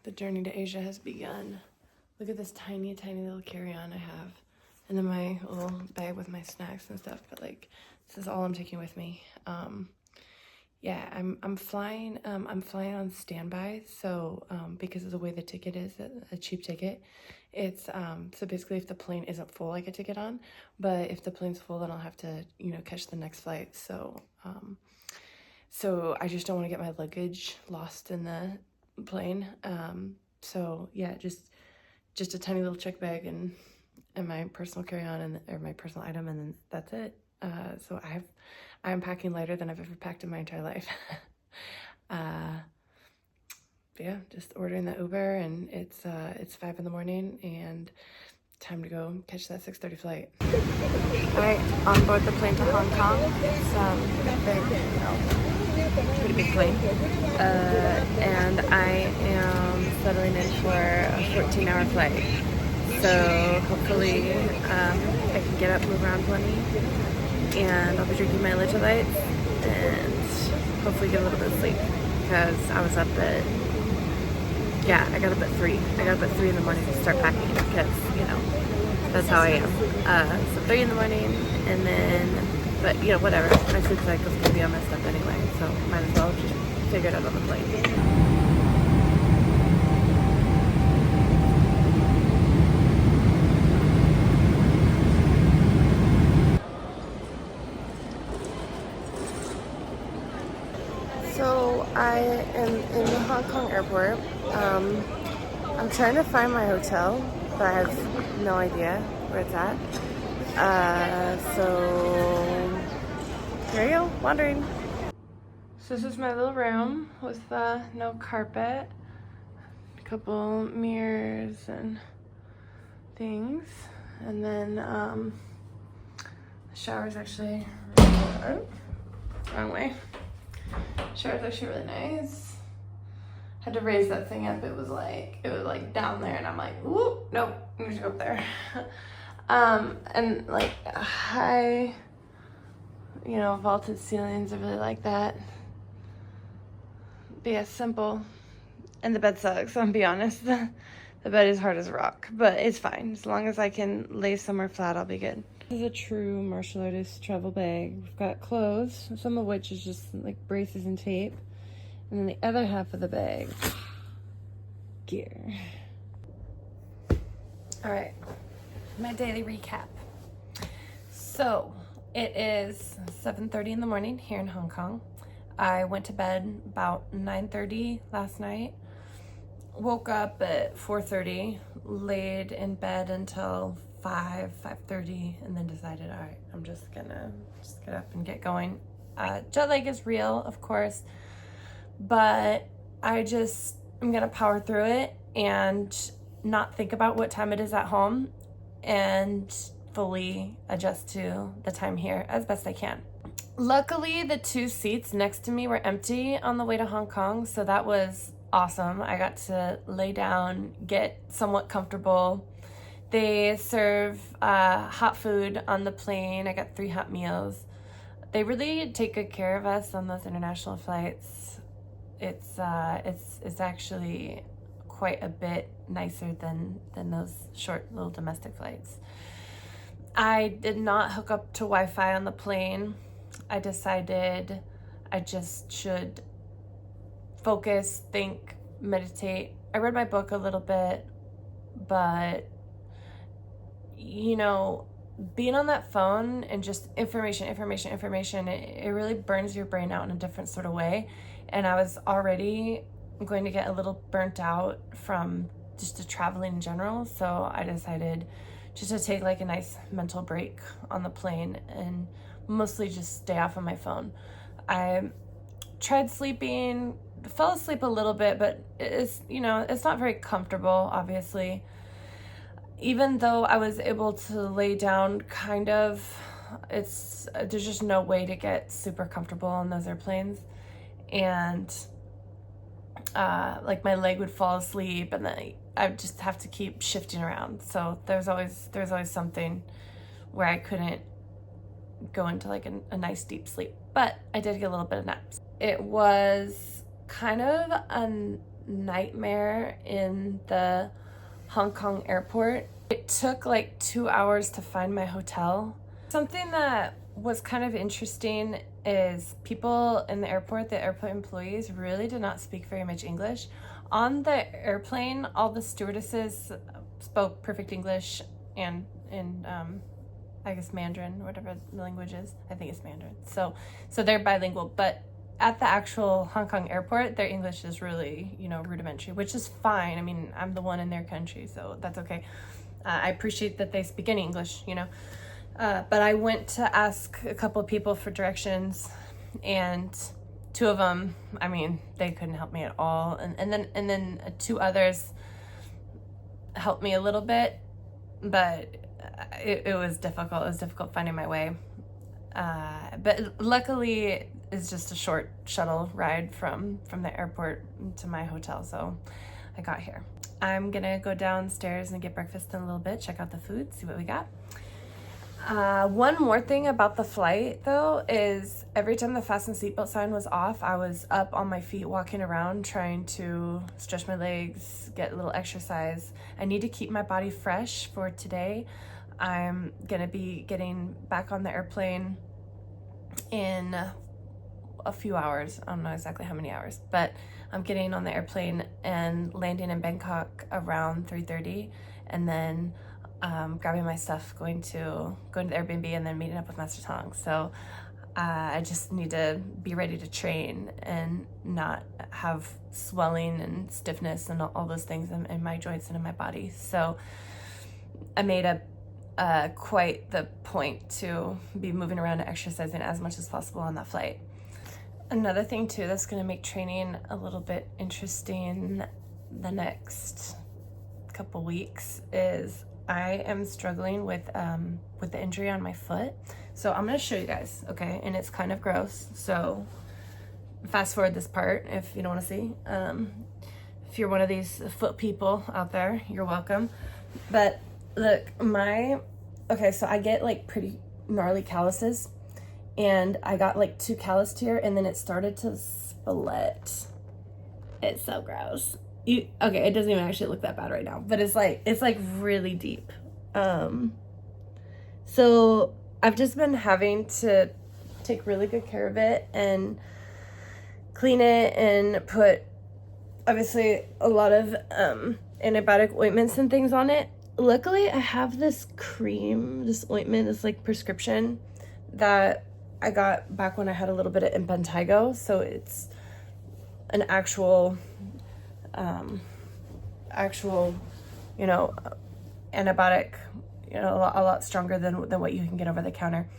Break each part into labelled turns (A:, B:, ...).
A: The journey to Asia has begun. Look at this tiny, tiny little carry-on I have. And then my little bag with my snacks and stuff. But like, this is all I'm taking with me. Yeah, I'm flying on standby. So because of the way the ticket is, a cheap ticket, it's so basically if the plane isn't full, I get to get on. But if the plane's full, then I'll have to, catch the next flight. So so I just don't want to get my luggage lost in the plane. So yeah, just a tiny little check bag and my personal carry-on or my personal item, and then that's it. So I'm packing lighter than I've ever packed in my entire life. Yeah, just ordering the Uber, and it's 5 in the morning and time to go catch that 6:30 flight. All right, on board the plane to Hong Kong. It's pretty big plane. And I am settling in for a 14-hour flight. So hopefully I can get up, move around plenty, and I'll be drinking my electrolytes and hopefully get a little bit of sleep, because I was up at, I got up at 3. I got up at 3 in the morning to start packing, because, that's how I am. So 3 in the morning, and then, but whatever. My sleep cycle's gonna be all messed up anyway, so might as well just figure it out on the plane. So I am in the Hong Kong airport. I'm trying to find my hotel, but I have no idea where it's at. So here you go, wandering. So this is my little room with no carpet, a couple mirrors and things, and then the shower's actually wrong way. Shower's actually really nice. Had to raise that thing up. It was like down there, and I'm like, ooh, nope, I need to go up there. And like high, vaulted ceilings, I really like that. But yeah, simple. And the bed sucks, I'll be honest. The bed is hard as rock, but it's fine. As long as I can lay somewhere flat, I'll be good. This is a true martial artist travel bag. We've got clothes, some of which is just like braces and tape. And then the other half of the bag, gear. All right, my daily recap. So it is 7:30 in the morning here in Hong Kong. I went to bed about 9:30 last night. Woke up at 4:30, laid in bed until 5:30, and then decided, all right, I'm just gonna get up and get going. Jet lag is real, of course, but I'm gonna power through it and not think about what time it is at home and fully adjust to the time here as best I can. Luckily, the 2 seats next to me were empty on the way to Hong Kong, so that was awesome. I got to lay down, get somewhat comfortable. They serve hot food on the plane. I got 3 hot meals. They really take good care of us on those international flights. It's actually quite a bit nicer than those short little domestic flights. I did not hook up to Wi-Fi on the plane. I decided I just should focus, think, meditate. I read my book a little bit, but being on that phone and just information, it really burns your brain out in a different sort of way. And I was already going to get a little burnt out from just the traveling in general. So I decided just to take like a nice mental break on the plane and mostly just stay off of my phone. I tried sleeping, fell asleep a little bit, but it's not very comfortable, obviously. Even though I was able to lay down kind of, there's just no way to get super comfortable on those airplanes. And like my leg would fall asleep, and then I would just have to keep shifting around. So there's always something where I couldn't go into like a nice deep sleep. But I did get a little bit of naps. It was kind of a nightmare in the Hong Kong airport. It took like 2 hours to find my hotel. Something that was kind of interesting is people in the airport, the airport employees, really did not speak very much English. On the airplane, all the stewardesses spoke perfect English and I guess Mandarin, whatever the language is. I think it's Mandarin. So they're bilingual, but at the actual Hong Kong airport, their English is really, rudimentary, which is fine. I mean, I'm the one in their country, so that's okay. I appreciate that they speak any English, but I went to ask a couple of people for directions, and two of them, I mean, they couldn't help me at all. And then two others helped me a little bit, but it was difficult. It was difficult finding my way. But luckily, it's just a short shuttle ride from the airport to my hotel, so I got here. I'm gonna go downstairs and get breakfast in a little bit, check out the food, see what we got. One more thing about the flight, though, is every time the fasten seatbelt sign was off, I was up on my feet walking around trying to stretch my legs, get a little exercise. I need to keep my body fresh for today. I'm gonna be getting back on the airplane in a few hours. I don't know exactly how many hours, but I'm getting on the airplane and landing in Bangkok around 3:30, and then grabbing my stuff, going to the Airbnb, and then meeting up with Master Tong. So I just need to be ready to train and not have swelling and stiffness and all those things in my joints and in my body. So I made quite the point to be moving around and exercising as much as possible on that flight. Another thing too that's going to make training a little bit interesting the next couple weeks is I am struggling with the injury on my foot. So I'm going to show you guys, okay? And it's kind of gross, so fast forward this part if you don't want to see. If you're one of these foot people out there, you're welcome. But look, so I get like pretty gnarly calluses, and I got like 2 calloused here, and then it started to split. It's so gross. Okay, it doesn't even actually look that bad right now, but it's like really deep. So I've just been having to take really good care of it and clean it and put obviously a lot of antibiotic ointments and things on it. Luckily, I have this cream, this ointment, this like prescription that I got back when I had a little bit of impetigo. So it's an actual, antibiotic, a lot stronger than what you can get over the counter.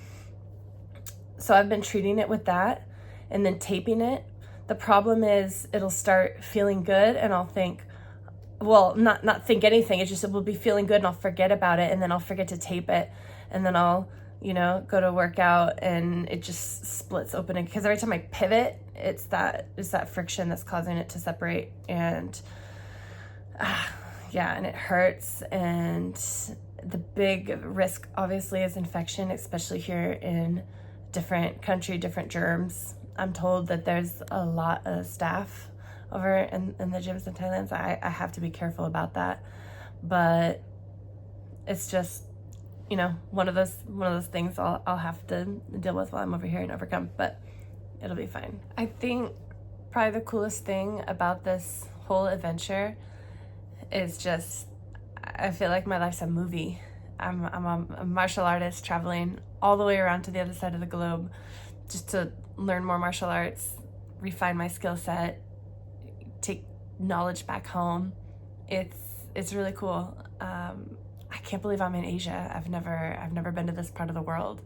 A: So I've been treating it with that and then taping it. The problem is it'll start feeling good and I'll think, well, not think anything. It will be feeling good and I'll forget about it, and then I'll forget to tape it, and then I'll, go to work out and it just splits open. Because every time I pivot, it's that friction that's causing it to separate, and and it hurts. And the big risk obviously is infection, especially here in different country, different germs. I'm told that there's a lot of staph over in the gyms in Thailand, so I have to be careful about that. But it's just, one of those things I'll have to deal with while I'm over here and overcome, but it'll be fine. I think probably the coolest thing about this whole adventure is just, I feel like my life's a movie. I'm a martial artist traveling all the way around to the other side of the globe just to learn more martial arts, refine my skill set, take knowledge back home. It's really cool. I can't believe I'm in Asia. I've never been to this part of the world.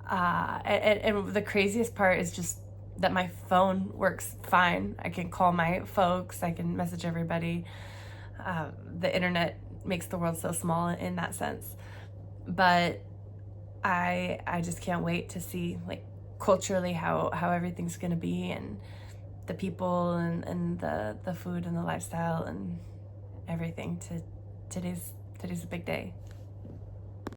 A: And the craziest part is just that my phone works fine. I can call my folks, I can message everybody. The internet makes the world so small in that sense. But I just can't wait to see, like, culturally how everything's gonna be, and the people and the food and the lifestyle and everything. Today's a big day.